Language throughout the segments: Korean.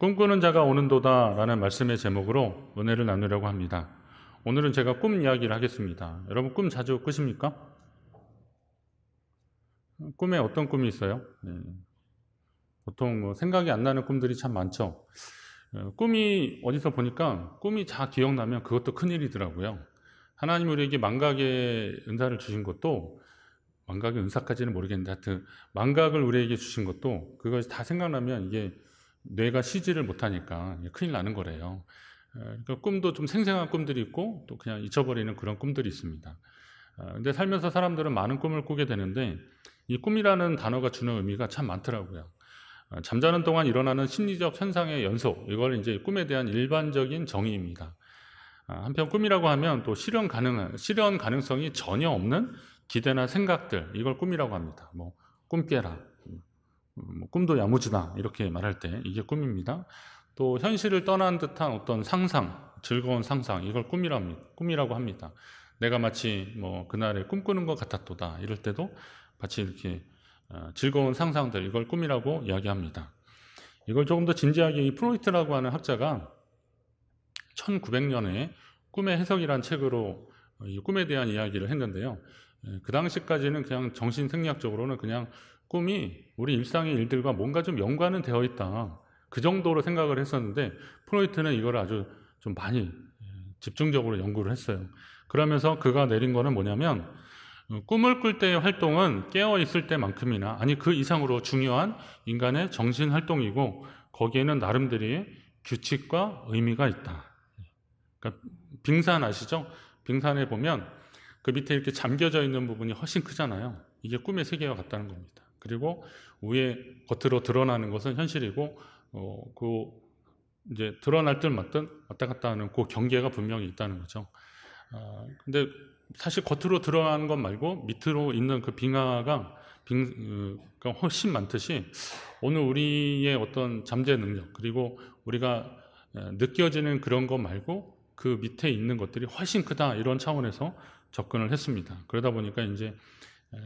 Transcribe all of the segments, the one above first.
꿈꾸는 자가 오는도다 라는 말씀의 제목으로 은혜를 나누려고 합니다. 오늘은 제가 꿈 이야기를 하겠습니다. 여러분 꿈 자주 꾸십니까? 꿈에 어떤 꿈이 있어요? 보통 생각이 안 나는 꿈들이 참 많죠. 꿈이 어디서 보니까 꿈이 다 기억나면 그것도 큰일이더라고요. 하나님 우리에게 망각의 은사를 주신 것도, 망각의 은사까지는 모르겠는데 하여튼 망각을 우리에게 주신 것도 그것이 다 생각나면 이게 뇌가 쉬지를 못하니까 큰일 나는 거래요. 그러니까 꿈도 좀 생생한 꿈들이 있고 또 그냥 잊혀버리는 그런 꿈들이 있습니다. 근데 살면서 사람들은 많은 꿈을 꾸게 되는데 이 꿈이라는 단어가 주는 의미가 참 많더라고요. 잠자는 동안 일어나는 심리적 현상의 연속, 이걸 이제 꿈에 대한 일반적인 정의입니다. 한편 꿈이라고 하면 또 실현 가능성이 전혀 없는 기대나 생각들, 이걸 꿈이라고 합니다. 꿈 깨라, 꿈도 야무지다 이렇게 말할 때 이게 꿈입니다. 또 현실을 떠난 듯한 어떤 상상, 즐거운 상상, 이걸 꿈이라고 합니다. 내가 마치 그날에 꿈꾸는 것 같았도다 이럴 때도 마치 이렇게 즐거운 상상들, 이걸 꿈이라고 이야기합니다. 이걸 조금 더 진지하게 이 프로이트라고 하는 학자가 1900년에 꿈의 해석이란 책으로 이 꿈에 대한 이야기를 했는데요. 그 당시까지는 그냥 정신생리학적으로는 그냥 꿈이 우리 일상의 일들과 뭔가 좀 연관은 되어 있다, 그 정도로 생각을 했었는데 프로이트는 이걸 아주 좀 많이 집중적으로 연구를 했어요. 그러면서 그가 내린 거는 뭐냐면, 꿈을 꿀 때의 활동은 깨어 있을 때만큼이나 아니 그 이상으로 중요한 인간의 정신 활동이고 거기에는 나름대로의 규칙과 의미가 있다. 그러니까 빙산 아시죠? 빙산에 보면 그 밑에 이렇게 잠겨져 있는 부분이 훨씬 크잖아요. 이게 꿈의 세계와 같다는 겁니다. 그리고 위에 겉으로 드러나는 것은 현실이고 이제 드러날 듯 말듯 왔다 갔다 하는 그 경계가 분명히 있다는 거죠. 근데 사실 겉으로 드러나는 것 말고 밑으로 있는 그 빙하가 훨씬 많듯이 오늘 우리의 어떤 잠재 능력, 그리고 우리가 느껴지는 그런 것 말고 그 밑에 있는 것들이 훨씬 크다, 이런 차원에서 접근을 했습니다. 그러다 보니까 이제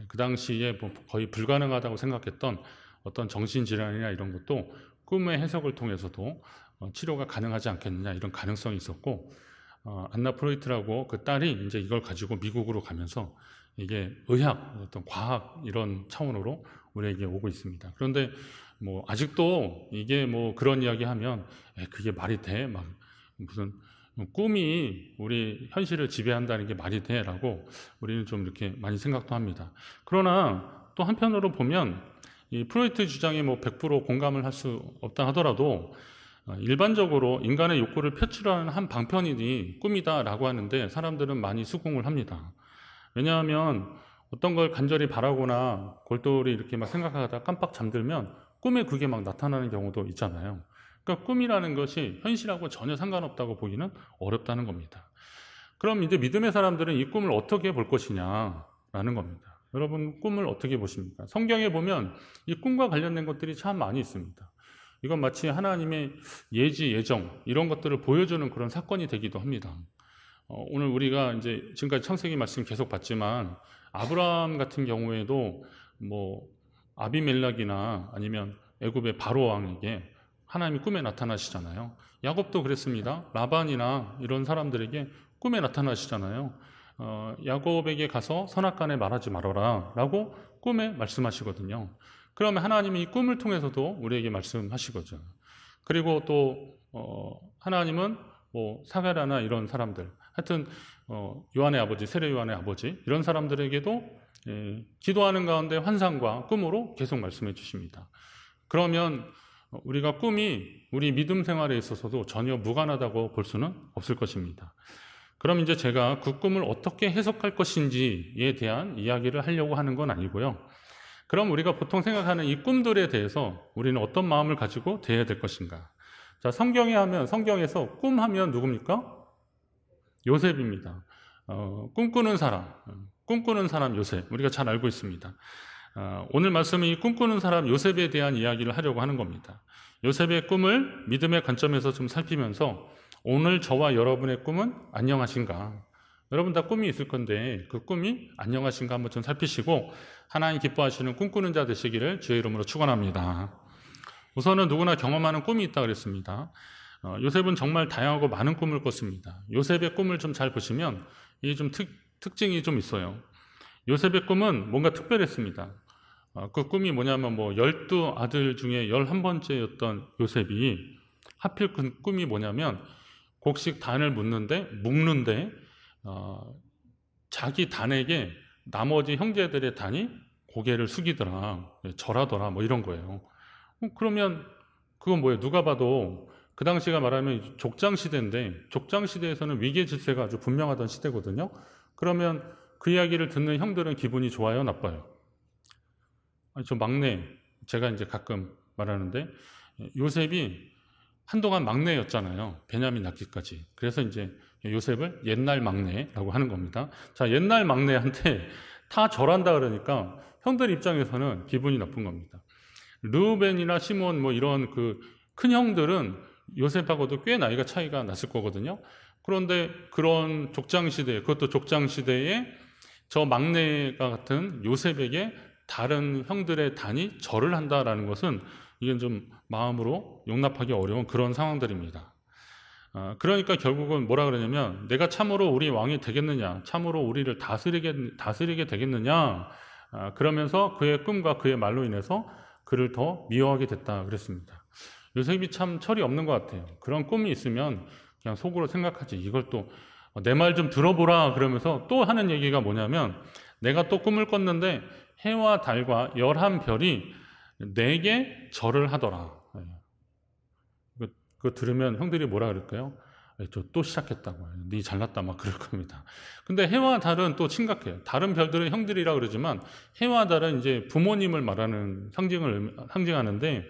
그 당시에 거의 불가능하다고 생각했던 어떤 정신질환이나 이런 것도 꿈의 해석을 통해서도 치료가 가능하지 않겠느냐, 이런 가능성이 있었고, 안나 프로이트라고 그 딸이 이제 이걸 가지고 미국으로 가면서 이게 의학, 어떤 과학 이런 차원으로 우리에게 오고 있습니다. 그런데 아직도 이게 그런 이야기 하면 그게 말이 돼? 무슨 꿈이 우리 현실을 지배한다는 게 말이 돼? 라고 우리는 좀 이렇게 많이 생각도 합니다. 그러나 또 한편으로 보면 이 프로이트 주장에 100% 공감을 할 수 없다 하더라도 일반적으로 인간의 욕구를 표출하는 한 방편이니 꿈이다라고 하는데 사람들은 많이 수긍을 합니다. 왜냐하면 어떤 걸 간절히 바라거나 골똘히 이렇게 생각하다가 깜빡 잠들면 꿈에 그게 나타나는 경우도 있잖아요. 그러니까 꿈이라는 것이 현실하고 전혀 상관없다고 보기는 어렵다는 겁니다. 그럼 이제 믿음의 사람들은 이 꿈을 어떻게 볼 것이냐라는 겁니다. 여러분 꿈을 어떻게 보십니까? 성경에 보면 이 꿈과 관련된 것들이 참 많이 있습니다. 이건 마치 하나님의 예지, 예정 이런 것들을 보여주는 그런 사건이 되기도 합니다. 오늘 우리가 이제 지금까지 창세기 말씀 계속 봤지만 아브라함 같은 경우에도 아비멜렉이나 아니면 애굽의 바로 왕에게 하나님이 꿈에 나타나시잖아요. 야곱도 그랬습니다. 라반이나 이런 사람들에게 꿈에 나타나시잖아요. 야곱에게 가서 선악간에 말하지 말아라 라고 꿈에 말씀하시거든요. 그러면 하나님이 이 꿈을 통해서도 우리에게 말씀하시거든요. 그리고 또 하나님은 사가랴나 이런 사람들, 하여튼 요한의 아버지, 세례 요한의 아버지 이런 사람들에게도 기도하는 가운데 환상과 꿈으로 계속 말씀해 주십니다. 그러면 우리가 꿈이 우리 믿음 생활에 있어서도 전혀 무관하다고 볼 수는 없을 것입니다. 그럼 이제 제가 그 꿈을 어떻게 해석할 것인지에 대한 이야기를 하려고 하는 건 아니고요. 그럼 우리가 보통 생각하는 이 꿈들에 대해서 우리는 어떤 마음을 가지고 대해야 될 것인가? 자, 성경에서 꿈하면 누굽니까? 요셉입니다. 꿈꾸는 사람 요셉, 우리가 잘 알고 있습니다. 오늘 말씀은 이 꿈꾸는 사람 요셉에 대한 이야기를 하려고 하는 겁니다. 요셉의 꿈을 믿음의 관점에서 좀 살피면서 오늘 저와 여러분의 꿈은 안녕하신가? 여러분 다 꿈이 있을 건데 그 꿈이 안녕하신가 한번 좀 살피시고 하나님 기뻐하시는 꿈꾸는 자 되시기를 주의 이름으로 축원합니다. 우선은 누구나 경험하는 꿈이 있다 그랬습니다. 요셉은 정말 다양하고 많은 꿈을 꿨습니다. 요셉의 꿈을 좀 잘 보시면 이게 좀 특징이 좀 있어요. 요셉의 꿈은 뭔가 특별했습니다. 그 꿈이 뭐냐면 12아들 중에 11번째였던 요셉이 하필 그 꿈이 뭐냐면 곡식 단을 묶는데 자기 단에게 나머지 형제들의 단이 고개를 숙이더라, 절하더라, 이런 거예요. 그러면 그건 뭐예요? 누가 봐도 그 당시가 말하면 족장시대인데, 족장시대에서는 위계 질서가 아주 분명하던 시대거든요. 그러면 그 이야기를 듣는 형들은 기분이 좋아요, 나빠요? 저 막내, 제가 이제 가끔 말하는데, 요셉이 한동안 막내였잖아요. 베냐민 낳기까지. 그래서 이제 요셉을 옛날 막내라고 하는 겁니다. 자, 옛날 막내한테 다 절한다 그러니까 형들 입장에서는 기분이 나쁜 겁니다. 르우벤이나 시몬 이런 그 큰 형들은 요셉하고도 꽤 나이가 차이가 났을 거거든요. 그런데 그런 족장시대, 그것도 족장시대에 저 막내가 같은 요셉에게 다른 형들의 단이 절을 한다라는 것은 이게 좀 마음으로 용납하기 어려운 그런 상황들입니다. 그러니까 결국은 뭐라 그러냐면 내가 참으로 우리 왕이 되겠느냐, 참으로 우리를 다스리게 되겠느냐, 그러면서 그의 꿈과 그의 말로 인해서 그를 더 미워하게 됐다 그랬습니다. 요셉이 참 철이 없는 것 같아요. 그런 꿈이 있으면 그냥 속으로 생각하지, 이걸 또 내 말 좀 들어보라 그러면서 또 하는 얘기가 뭐냐면 내가 또 꿈을 꿨는데 해와 달과 11별이 내게 절을 하더라. 그거 들으면 형들이 뭐라 그럴까요? 저 또 시작했다고. 네 잘났다 막 그럴 겁니다. 근데 해와 달은 또 심각해요. 다른 별들은 형들이라 그러지만 해와 달은 이제 부모님을 말하는 상징하는데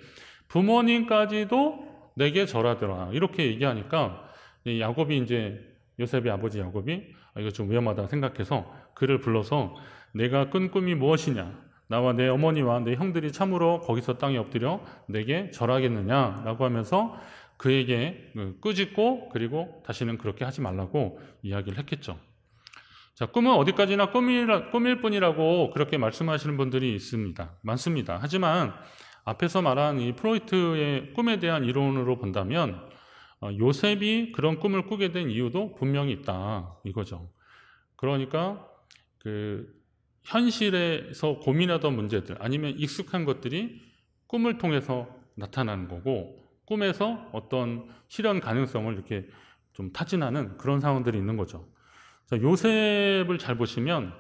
부모님까지도 내게 절하더라. 이렇게 얘기하니까 야곱이 이제 요셉의 아버지 야곱이 이거 좀 위험하다 생각해서 그를 불러서 내가 꾼 꿈이 무엇이냐? 나와 내 어머니와 내 형들이 참으로 거기서 땅에 엎드려 내게 절하겠느냐라고 하면서 그에게 꾸짖고 그리고 다시는 그렇게 하지 말라고 이야기를 했겠죠. 자, 꿈은 어디까지나 꿈일 뿐이라고 그렇게 말씀하시는 분들이 많습니다. 하지만 앞에서 말한 이 프로이트의 꿈에 대한 이론으로 본다면 요셉이 그런 꿈을 꾸게 된 이유도 분명히 있다 이거죠. 그러니까 그 현실에서 고민하던 문제들 아니면 익숙한 것들이 꿈을 통해서 나타나는 거고 꿈에서 어떤 실현 가능성을 이렇게 좀 타진하는 그런 상황들이 있는 거죠. 자, 요셉을 잘 보시면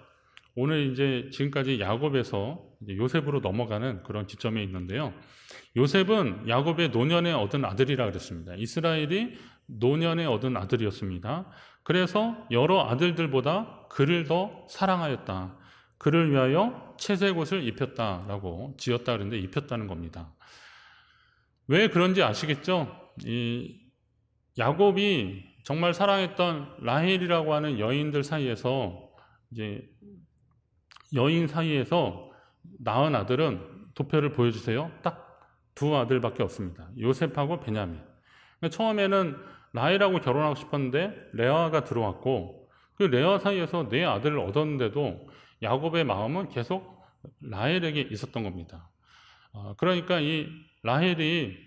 오늘 이제 지금까지 야곱에서 이제 요셉으로 넘어가는 그런 지점에 있는데요. 요셉은 야곱의 노년에 얻은 아들이라 그랬습니다. 이스라엘이 노년에 얻은 아들이었습니다. 그래서 여러 아들들보다 그를 더 사랑하였다. 그를 위하여 채색 옷을 입혔다라고 지었다 그랬는데 입혔다는 겁니다. 왜 그런지 아시겠죠? 이 야곱이 정말 사랑했던 라헬이라고 하는 여인들 사이에서 이제 여인 사이에서 낳은 아들은 도표를 보여주세요. 딱 두 아들밖에 없습니다. 요셉하고 베냐민. 처음에는 라헬하고 결혼하고 싶었는데 레아가 들어왔고 그 레아 사이에서 네 아들을 얻었는데도 야곱의 마음은 계속 라헬에게 있었던 겁니다. 그러니까 이 라헬이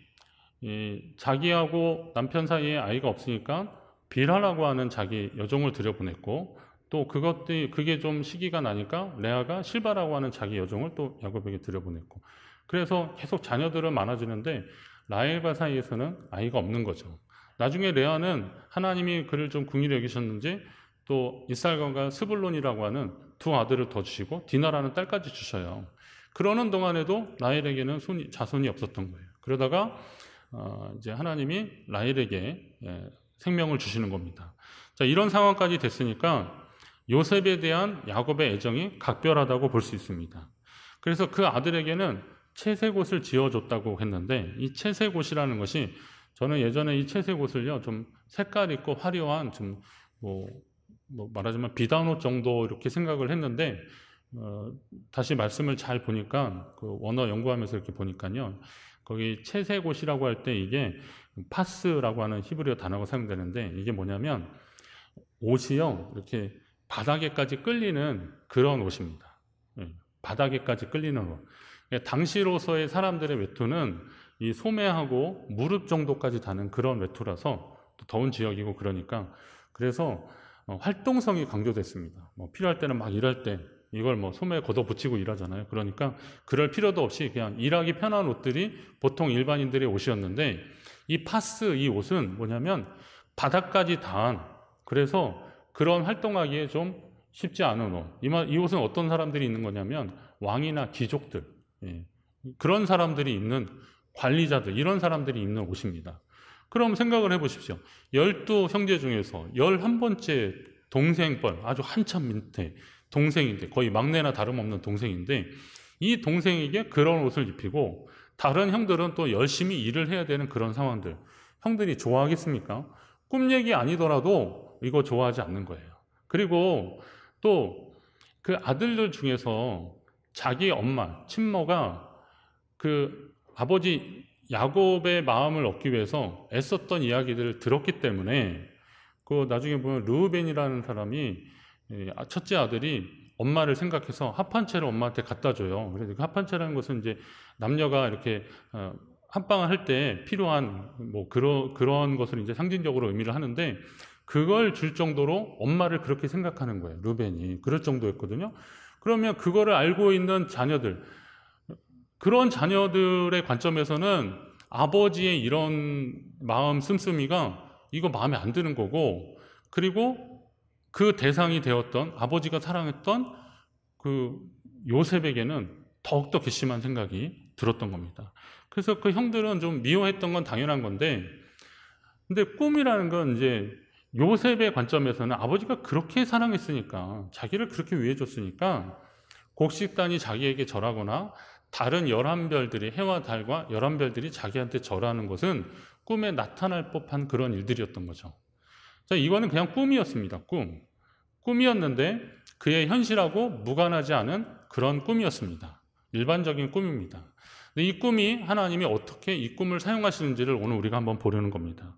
자기하고 남편 사이에 아이가 없으니까 빌하라고 하는 자기 여종을 들여보냈고 또 그게 좀 시기가 나니까 레아가 실바라고 하는 자기 여종을 또 야곱에게 들여보냈고 그래서 계속 자녀들은 많아지는데 라헬과 사이에서는 아이가 없는 거죠. 나중에 레아는 하나님이 그를 좀 긍휼히 여기셨는지 또 이살간과 스불론이라고 하는 두 아들을 더 주시고 디나라는 딸까지 주셔요. 그러는 동안에도 라헬에게는 자손이 없었던 거예요. 그러다가 이제 하나님이 라헬에게 생명을 주시는 겁니다. 자, 이런 상황까지 됐으니까 요셉에 대한 야곱의 애정이 각별하다고 볼 수 있습니다. 그래서 그 아들에게는 채색옷을 지어줬다고 했는데 이 채색옷이라는 것이 저는 예전에 이 채색옷을요 좀 색깔 있고 화려한 좀 말하자면 비단옷 정도 이렇게 생각을 했는데 다시 말씀을 잘 보니까 그 원어 연구하면서 이렇게 보니까요 거기 채색옷이라고 할 때 이게 파스라고 하는 히브리어 단어가 사용되는데 이게 뭐냐면 옷이요 이렇게 바닥에까지 끌리는 그런 옷입니다. 바닥에까지 끌리는 옷. 당시로서의 사람들의 외투는 이 소매하고 무릎 정도까지 닿는 그런 외투라서 또 더운 지역이고 그러니까 그래서 활동성이 강조됐습니다. 뭐 필요할 때는 막 일할 때 이걸 뭐 소매에 걷어붙이고 일하잖아요. 그러니까 그럴 필요도 없이 그냥 일하기 편한 옷들이 보통 일반인들의 옷이었는데 이 파스 이 옷은 뭐냐면 바닥까지 닿은 그래서 그런 활동하기에 좀 쉽지 않은 옷. 이 옷은 어떤 사람들이 입는 거냐면 왕이나 귀족들 그런 사람들이 입는 관리자들 이런 사람들이 입는 옷입니다. 그럼 생각을 해보십시오. 12형제 중에서 11번째 동생뻘 아주 한참 밑에 동생인데 거의 막내나 다름없는 동생인데 이 동생에게 그런 옷을 입히고 다른 형들은 또 열심히 일을 해야 되는 그런 상황들 형들이 좋아하겠습니까? 꿈 얘기 아니더라도 이거 좋아하지 않는 거예요. 그리고 또 그 아들들 중에서 자기 엄마 친모가 그 아버지 야곱의 마음을 얻기 위해서 애썼던 이야기들을 들었기 때문에 그 나중에 보면 르우벤이라는 사람이 첫째 아들이 엄마를 생각해서 합판채를 엄마한테 갖다 줘요. 그래서 그 합판채라는 것은 이제 남녀가 이렇게 합방을 할 때 필요한 뭐 그런 것을 이제 상징적으로 의미를 하는데 그걸 줄 정도로 엄마를 그렇게 생각하는 거예요. 르우벤이 그럴 정도였거든요. 그러면 그거를 알고 있는 자녀들 그런 자녀들의 관점에서는 아버지의 이런 마음 씀씀이가 이거 마음에 안 드는 거고 그리고 그 대상이 되었던 아버지가 사랑했던 그 요셉에게는 더욱더 괘씸한 생각이 들었던 겁니다. 그래서 그 형들은 좀 미워했던 건 당연한 건데 근데 꿈이라는 건 이제 요셉의 관점에서는 아버지가 그렇게 사랑했으니까 자기를 그렇게 위해줬으니까 곡식단이 자기에게 절하거나 다른 11별들이 해와 달과 11별들이 자기한테 절하는 것은 꿈에 나타날 법한 그런 일들이었던 거죠. 자, 이거는 그냥 꿈이었습니다. 꿈이었는데 그의 현실하고 무관하지 않은 그런 꿈이었습니다. 일반적인 꿈입니다. 근데 이 꿈이 하나님이 어떻게 이 꿈을 사용하시는지를 오늘 우리가 한번 보려는 겁니다.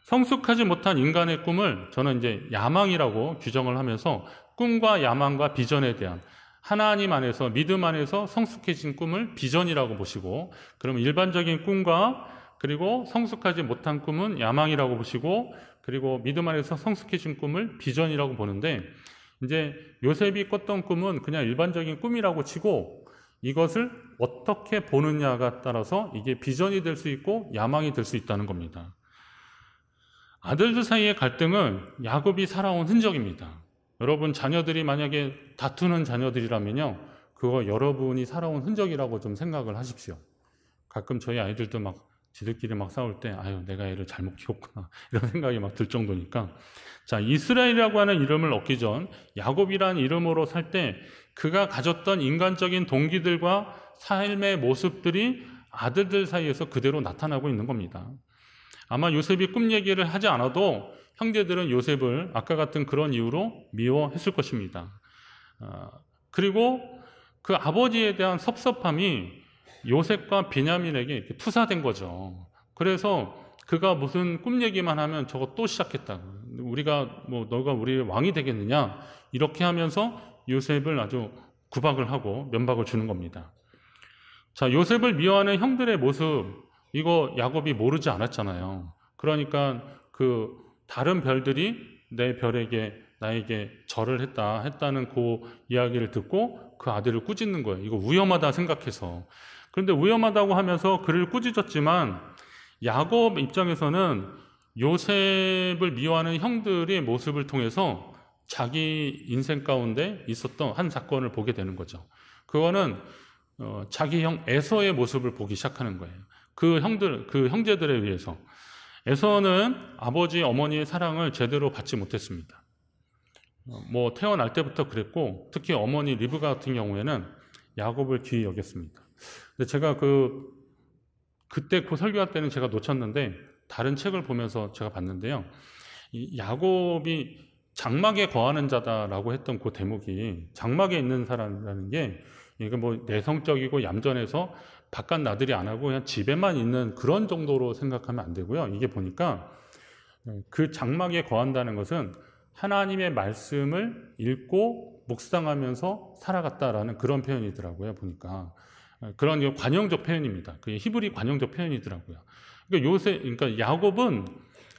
성숙하지 못한 인간의 꿈을 저는 이제 야망이라고 규정을 하면서 꿈과 야망과 비전에 대한 하나님 안에서 믿음 안에서 성숙해진 꿈을 비전이라고 보시고 그러면 일반적인 꿈과 그리고 성숙하지 못한 꿈은 야망이라고 보시고 그리고 믿음 안에서 성숙해진 꿈을 비전이라고 보는데 이제 요셉이 꿨던 꿈은 그냥 일반적인 꿈이라고 치고 이것을 어떻게 보느냐가 따라서 이게 비전이 될 수 있고 야망이 될 수 있다는 겁니다. 아들들 사이의 갈등은 야곱이 살아온 흔적입니다. 여러분 자녀들이 만약에 다투는 자녀들이라면요 그거 여러분이 살아온 흔적이라고 좀 생각을 하십시오. 가끔 저희 아이들도 막 지들끼리 막 싸울 때 아유 내가 애를 잘못 키웠구나 이런 생각이 막 들 정도니까 자 이스라엘이라고 하는 이름을 얻기 전 야곱이라는 이름으로 살 때 그가 가졌던 인간적인 동기들과 삶의 모습들이 아들들 사이에서 그대로 나타나고 있는 겁니다. 아마 요셉이 꿈 얘기를 하지 않아도 형제들은 요셉을 아까 같은 그런 이유로 미워했을 것입니다. 그리고 그 아버지에 대한 섭섭함이 요셉과 베냐민에게 이렇게 투사된 거죠. 그래서 그가 무슨 꿈 얘기만 하면 저거 또 시작했다. 우리가 뭐 너가 우리의 왕이 되겠느냐 이렇게 하면서 요셉을 아주 구박을 하고 면박을 주는 겁니다. 자, 요셉을 미워하는 형들의 모습 이거 야곱이 모르지 않았잖아요. 그러니까 그 다른 별들이 내 별에게 나에게 절을 했다는 그 이야기를 듣고 그 아들을 꾸짖는 거예요. 이거 위험하다 생각해서. 그런데 위험하다고 하면서 그를 꾸짖었지만 야곱 입장에서는 요셉을 미워하는 형들의 모습을 통해서 자기 인생 가운데 있었던 한 사건을 보게 되는 거죠. 그거는 자기 형 에서의 모습을 보기 시작하는 거예요. 그 형제들에 의해서. 에서는 아버지, 어머니의 사랑을 제대로 받지 못했습니다. 뭐 태어날 때부터 그랬고 특히 어머니 리브가 같은 경우에는 야곱을 귀히 여겼습니다. 근데 제가 그때 그 설교할 때는 제가 놓쳤는데 다른 책을 보면서 제가 봤는데요. 이 야곱이 장막에 거하는 자다라고 했던 그 대목이 장막에 있는 사람이라는 게 이게 뭐 내성적이고 얌전해서 바깥 나들이 안 하고 그냥 집에만 있는 그런 정도로 생각하면 안 되고요. 이게 보니까 그 장막에 거한다는 것은 하나님의 말씀을 읽고 묵상하면서 살아갔다라는 그런 표현이더라고요. 보니까 그런 관용적 표현입니다. 그게 히브리 관용적 표현이더라고요. 그러니까 야곱은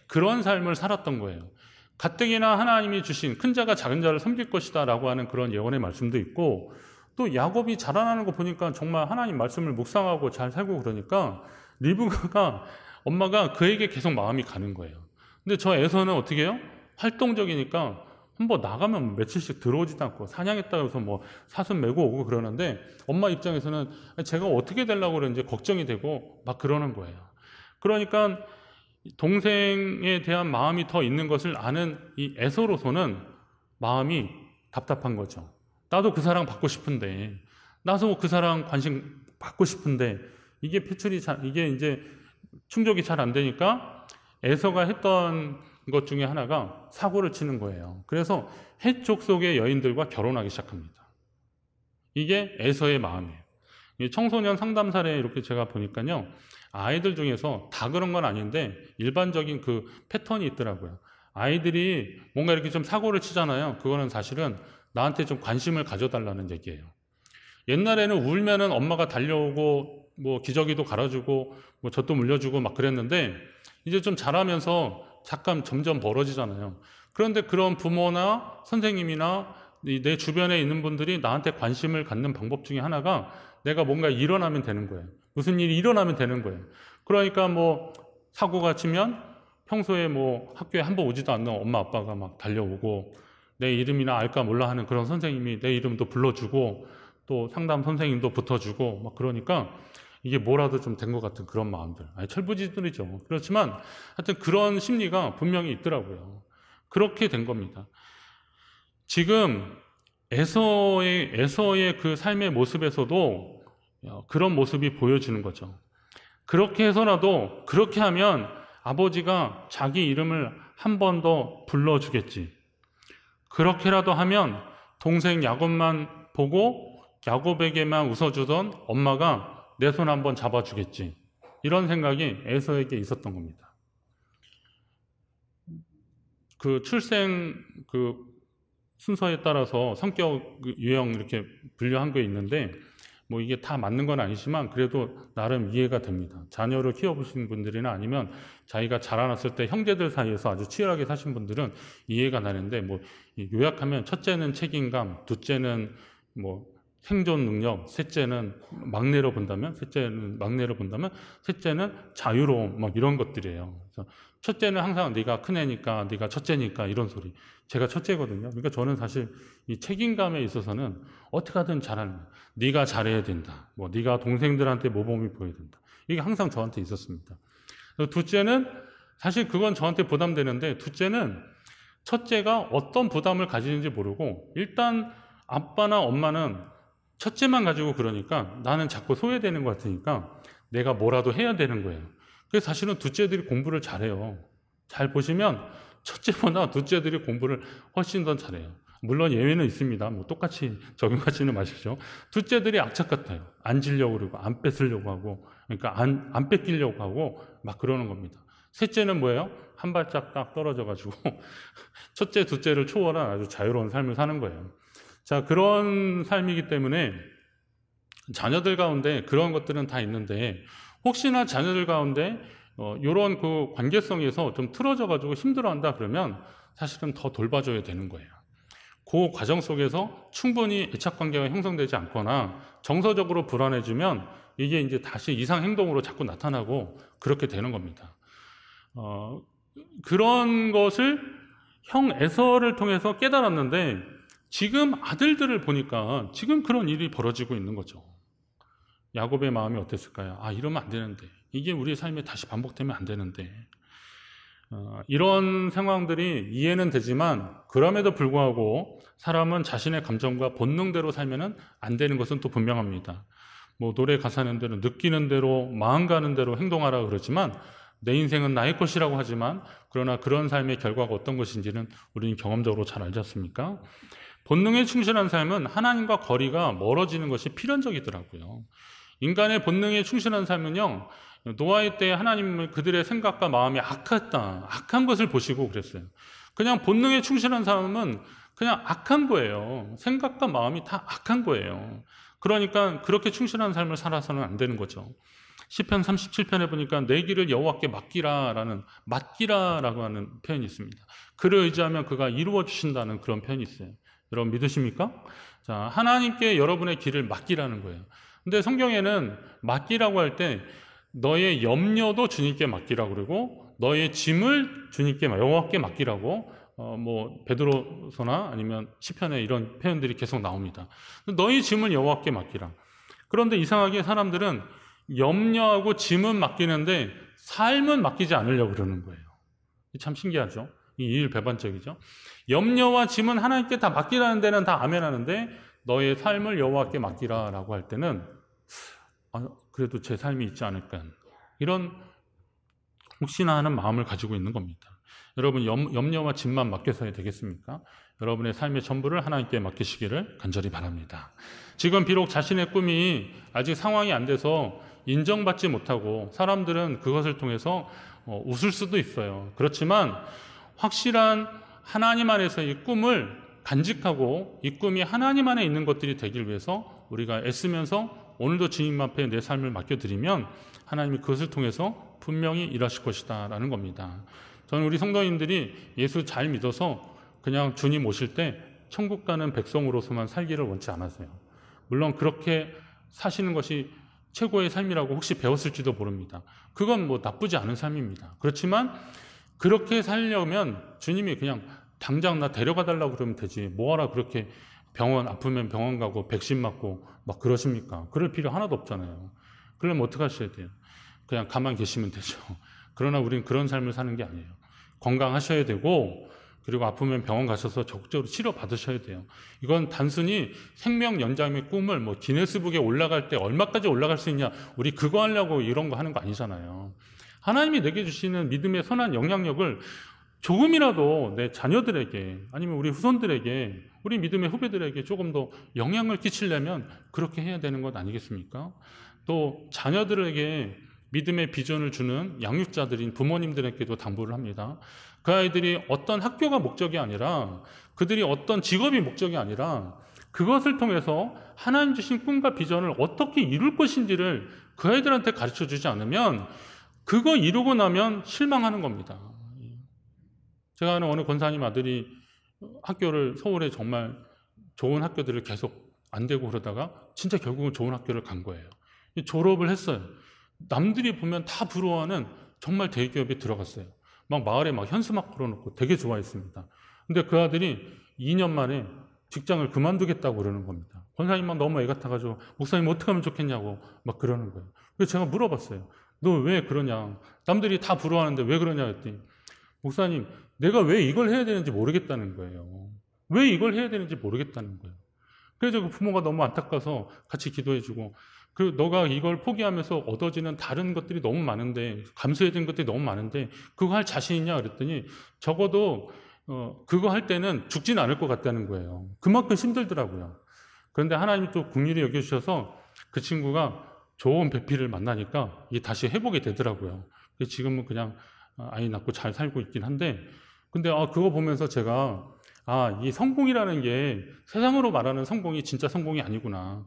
그런 삶을 살았던 거예요. 가뜩이나 하나님이 주신 큰 자가 작은 자를 섬길 것이다 라고 하는 그런 예언의 말씀도 있고, 또 야곱이 자라나는 거 보니까 정말 하나님 말씀을 묵상하고 잘 살고 그러니까 리브가가 엄마가 그에게 계속 마음이 가는 거예요. 근데 저 에서는 어떻게 해요? 활동적이니까 한번 나가면 며칠씩 들어오지도 않고, 사냥했다고 해서 뭐 사슴 메고 오고 그러는데 엄마 입장에서는 제가 어떻게 되려고 그러는지 걱정이 되고 막 그러는 거예요. 그러니까 동생에 대한 마음이 더 있는 것을 아는 이 에서로서는 마음이 답답한 거죠. 나도 그 사랑 받고 싶은데, 나도 그 사랑 관심 받고 싶은데, 이게 이게 이제 충족이 잘 안 되니까 에서가 했던 것 중에 하나가 사고를 치는 거예요. 그래서 헷 족속의 여인들과 결혼하기 시작합니다. 이게 에서의 마음이에요. 청소년 상담 사례 이렇게 제가 보니까요, 아이들 중에서 다 그런 건 아닌데 일반적인 그 패턴이 있더라고요. 아이들이 뭔가 이렇게 좀 사고를 치잖아요. 그거는 사실은 나한테 좀 관심을 가져달라는 얘기예요. 옛날에는 울면은 엄마가 달려오고 뭐 기저귀도 갈아주고 뭐 젖도 물려주고 막 그랬는데, 이제 좀 자라면서 잠깐 점점 멀어지잖아요. 그런데 그런 부모나 선생님이나 내 주변에 있는 분들이 나한테 관심을 갖는 방법 중에 하나가 내가 뭔가 일어나면 되는 거예요. 무슨 일이 일어나면 되는 거예요. 그러니까 뭐 사고가 치면 평소에 뭐 학교에 한번 오지도 않는 엄마 아빠가 막 달려오고, 내 이름이나 알까 몰라 하는 그런 선생님이 내 이름도 불러주고, 또 상담 선생님도 붙어주고 막 그러니까 이게 뭐라도 좀 된 것 같은 그런 마음들. 철부지들이죠. 그렇지만 하여튼 그런 심리가 분명히 있더라고요. 그렇게 된 겁니다. 지금 에서의 그 삶의 모습에서도 그런 모습이 보여지는 거죠. 그렇게 해서라도, 그렇게 하면 아버지가 자기 이름을 한 번 더 불러주겠지. 그렇게라도 하면 동생 야곱만 보고 야곱에게만 웃어주던 엄마가 내 손 한번 잡아주겠지. 이런 생각이 에서에게 있었던 겁니다. 그 출생 그 순서에 따라서 성격 유형 이렇게 분류한 게 있는데, 뭐 이게 다 맞는 건 아니지만 그래도 나름 이해가 됩니다. 자녀를 키워보신 분들이나 아니면 자기가 자라났을 때 형제들 사이에서 아주 치열하게 사신 분들은 이해가 나는데, 뭐 요약하면 첫째는 책임감, 둘째는 뭐 생존 능력, 셋째는 막내로 본다면, 셋째는 자유로움, 막 이런 것들이에요. 그래서 첫째는 항상 네가 큰애니까, 네가 첫째니까 이런 소리. 제가 첫째거든요. 그러니까 저는 사실 이 책임감에 있어서는 어떻게 하든 잘하는 거예요. 네가 잘해야 된다. 뭐 네가 동생들한테 모범이 보여야 된다. 이게 항상 저한테 있었습니다. 둘째는 사실 그건 저한테 부담되는데, 둘째는 첫째가 어떤 부담을 가지는지 모르고 일단 아빠나 엄마는 첫째만 가지고 그러니까 나는 자꾸 소외되는 것 같으니까 내가 뭐라도 해야 되는 거예요. 그래서 사실은 둘째들이 공부를 잘해요. 잘 보시면 첫째보다 둘째들이 공부를 훨씬 더 잘해요. 물론 예외는 있습니다. 뭐 똑같이 적용하지는 마십시오. 둘째들이 악착 같아요. 안 지려고 그러고 안 뺏으려고 하고, 그러니까 안 뺏기려고 하고 막 그러는 겁니다. 셋째는 뭐예요? 한 발짝 딱 떨어져가지고 첫째, 둘째를 초월한 아주 자유로운 삶을 사는 거예요. 자, 그런 삶이기 때문에 자녀들 가운데 그런 것들은 다 있는데, 혹시나 자녀들 가운데 이런 그 관계성에서 좀 틀어져가지고 힘들어한다 그러면 사실은 더 돌봐줘야 되는 거예요. 그 과정 속에서 충분히 애착관계가 형성되지 않거나 정서적으로 불안해지면 이게 이제 다시 이상 행동으로 자꾸 나타나고 그렇게 되는 겁니다. 그런 것을 형 에서를 통해서 깨달았는데, 지금 아들들을 보니까 지금 그런 일이 벌어지고 있는 거죠. 야곱의 마음이 어땠을까요? 이러면 안 되는데, 이게 우리의 삶에 다시 반복되면 안 되는데, 이런 상황들이 이해는 되지만 그럼에도 불구하고 사람은 자신의 감정과 본능대로 살면 안 되는 것은 또 분명합니다. 뭐 노래 가사는 대로 느끼는 대로 마음 가는 대로 행동하라 그러지만, 내 인생은 나의 것이라고 하지만, 그러나 그런 삶의 결과가 어떤 것인지는 우리는 경험적으로 잘 알지 않습니까? 본능에 충실한 삶은 하나님과 거리가 멀어지는 것이 필연적이더라고요. 인간의 본능에 충실한 삶은요, 노아의 때 하나님을 그들의 생각과 마음이 악한 것을 보시고 그랬어요. 그냥 본능에 충실한 사람은 그냥 악한 거예요. 생각과 마음이 다 악한 거예요. 그러니까 그렇게 충실한 삶을 살아서는 안 되는 거죠. 시편 37편에 보니까 내 길을 여호와께 맡기라라고 하는 표현이 있습니다. 그를 의지하면 그가 이루어 주신다는 그런 표현이 있어요. 여러분 믿으십니까? 자, 하나님께 여러분의 길을 맡기라는 거예요. 근데 성경에는 맡기라고 할 때 너의 염려도 주님께 맡기라고 그러고 너의 짐을 주님께 여호와께 맡기라고 베드로서나 아니면 시편에 이런 표현들이 계속 나옵니다. 너희 짐을 여호와께 맡기라. 그런데 이상하게 사람들은 염려하고 짐은 맡기는데 삶은 맡기지 않으려고 그러는 거예요. 참 신기하죠? 이 일배반적이죠? 염려와 짐은 하나님께 다 맡기라는 데는 다 아멘 하는데 너의 삶을 여호와께 맡기라라고 할 때는 그래도 제 삶이 있지 않을까 이런 혹시나 하는 마음을 가지고 있는 겁니다. 여러분 염려와 짐만 맡겨서야 되겠습니까? 여러분의 삶의 전부를 하나님께 맡기시기를 간절히 바랍니다. 지금 비록 자신의 꿈이 아직 상황이 안 돼서 인정받지 못하고 사람들은 그것을 통해서 웃을 수도 있어요. 그렇지만 확실한 하나님 안에서 이 꿈을 간직하고 이 꿈이 하나님 안에 있는 것들이 되길 위해서 우리가 애쓰면서 오늘도 주님 앞에 내 삶을 맡겨드리면 하나님이 그것을 통해서 분명히 일하실 것이다 라는 겁니다. 저는 우리 성도님들이 예수 잘 믿어서 그냥 주님 오실 때 천국 가는 백성으로서만 살기를 원치 않으세요. 물론 그렇게 사시는 것이 최고의 삶이라고 혹시 배웠을지도 모릅니다. 그건 나쁘지 않은 삶입니다. 그렇지만 그렇게 살려면 주님이 그냥 당장 나 데려가 달라고 그러면 되지 뭐하라 그렇게 병원 아프면 병원 가고 백신 맞고 막 그러십니까? 그럴 필요 하나도 없잖아요. 그러면 어떻게 하셔야 돼요? 그냥 가만히 계시면 되죠. 그러나 우리는 그런 삶을 사는 게 아니에요. 건강하셔야 되고 그리고 아프면 병원 가셔서 적극적으로 치료받으셔야 돼요. 이건 단순히 생명 연장의 꿈을 기네스북에 올라갈 때 얼마까지 올라갈 수 있냐 우리 그거 하려고 이런 거 하는 거 아니잖아요. 하나님이 내게 주시는 믿음의 선한 영향력을 조금이라도 내 자녀들에게 아니면 우리 후손들에게 우리 믿음의 후배들에게 조금 더 영향을 끼치려면 그렇게 해야 되는 것 아니겠습니까? 또 자녀들에게 믿음의 비전을 주는 양육자들인 부모님들에게도 당부를 합니다. 그 아이들이 어떤 학교가 목적이 아니라 그들이 어떤 직업이 목적이 아니라 그것을 통해서 하나님 주신 꿈과 비전을 어떻게 이룰 것인지를 그 아이들한테 가르쳐 주지 않으면 그거 이루고 나면 실망하는 겁니다. 제가 아는 어느 권사님 아들이 학교를 서울에 정말 좋은 학교들을 계속 안 되고 그러다가 진짜 결국은 좋은 학교를 간 거예요. 졸업을 했어요. 남들이 보면 다 부러워하는 정말 대기업에 들어갔어요. 막 마을에 현수막 걸어놓고 되게 좋아했습니다. 근데 그 아들이 2년 만에 직장을 그만두겠다고 그러는 겁니다. 권사님만 너무 애 같아가지고 목사님 어떻게 하면 좋겠냐고 막 그러는 거예요. 그래서 제가 물어봤어요. 너 왜 그러냐? 남들이 다 부러워하는데 왜 그러냐 했더니 목사님 내가 왜 이걸 해야 되는지 모르겠다는 거예요. 왜 이걸 해야 되는지 모르겠다는 거예요. 그래서 그 부모가 너무 안타까워서 같이 기도해주고 너가 이걸 포기하면서 얻어지는 다른 것들이 너무 많은데 감수해야 되는 것들이 너무 많은데 그거 할 자신 있냐 그랬더니 적어도 그거 할 때는 죽지는 않을 것 같다는 거예요. 그만큼 힘들더라고요. 그런데 하나님이 또 긍휼히 여겨주셔서 그 친구가 좋은 배필을 만나니까 이게 다시 해보게 되더라고요. 지금은 그냥 아이 낳고 잘 살고 있긴 한데 근데 그거 보면서 제가 이 성공이라는 게 세상으로 말하는 성공이 진짜 성공이 아니구나.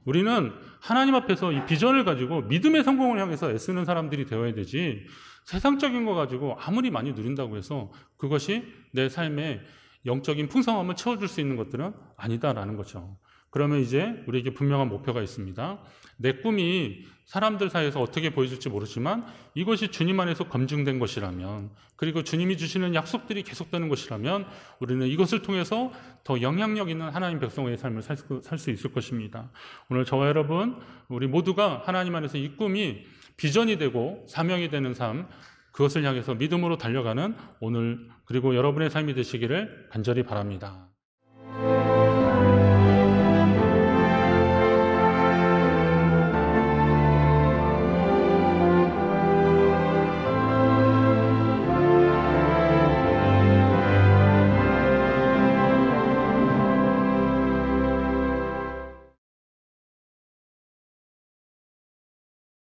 우리는 하나님 앞에서 이 비전을 가지고 믿음의 성공을 향해서 애쓰는 사람들이 되어야 되지 세상적인 거 가지고 아무리 많이 누린다고 해서 그것이 내 삶의 영적인 풍성함을 채워줄 수 있는 것들은 아니다라는 거죠. 그러면 이제 우리에게 분명한 목표가 있습니다. 내 꿈이 사람들 사이에서 어떻게 보여질지 모르지만 이것이 주님 안에서 검증된 것이라면 그리고 주님이 주시는 약속들이 계속되는 것이라면 우리는 이것을 통해서 더 영향력 있는 하나님 백성의 삶을 살 수 있을 것입니다. 오늘 저와 여러분 우리 모두가 하나님 안에서 이 꿈이 비전이 되고 사명이 되는 삶 그것을 향해서 믿음으로 달려가는 오늘 그리고 여러분의 삶이 되시기를 간절히 바랍니다.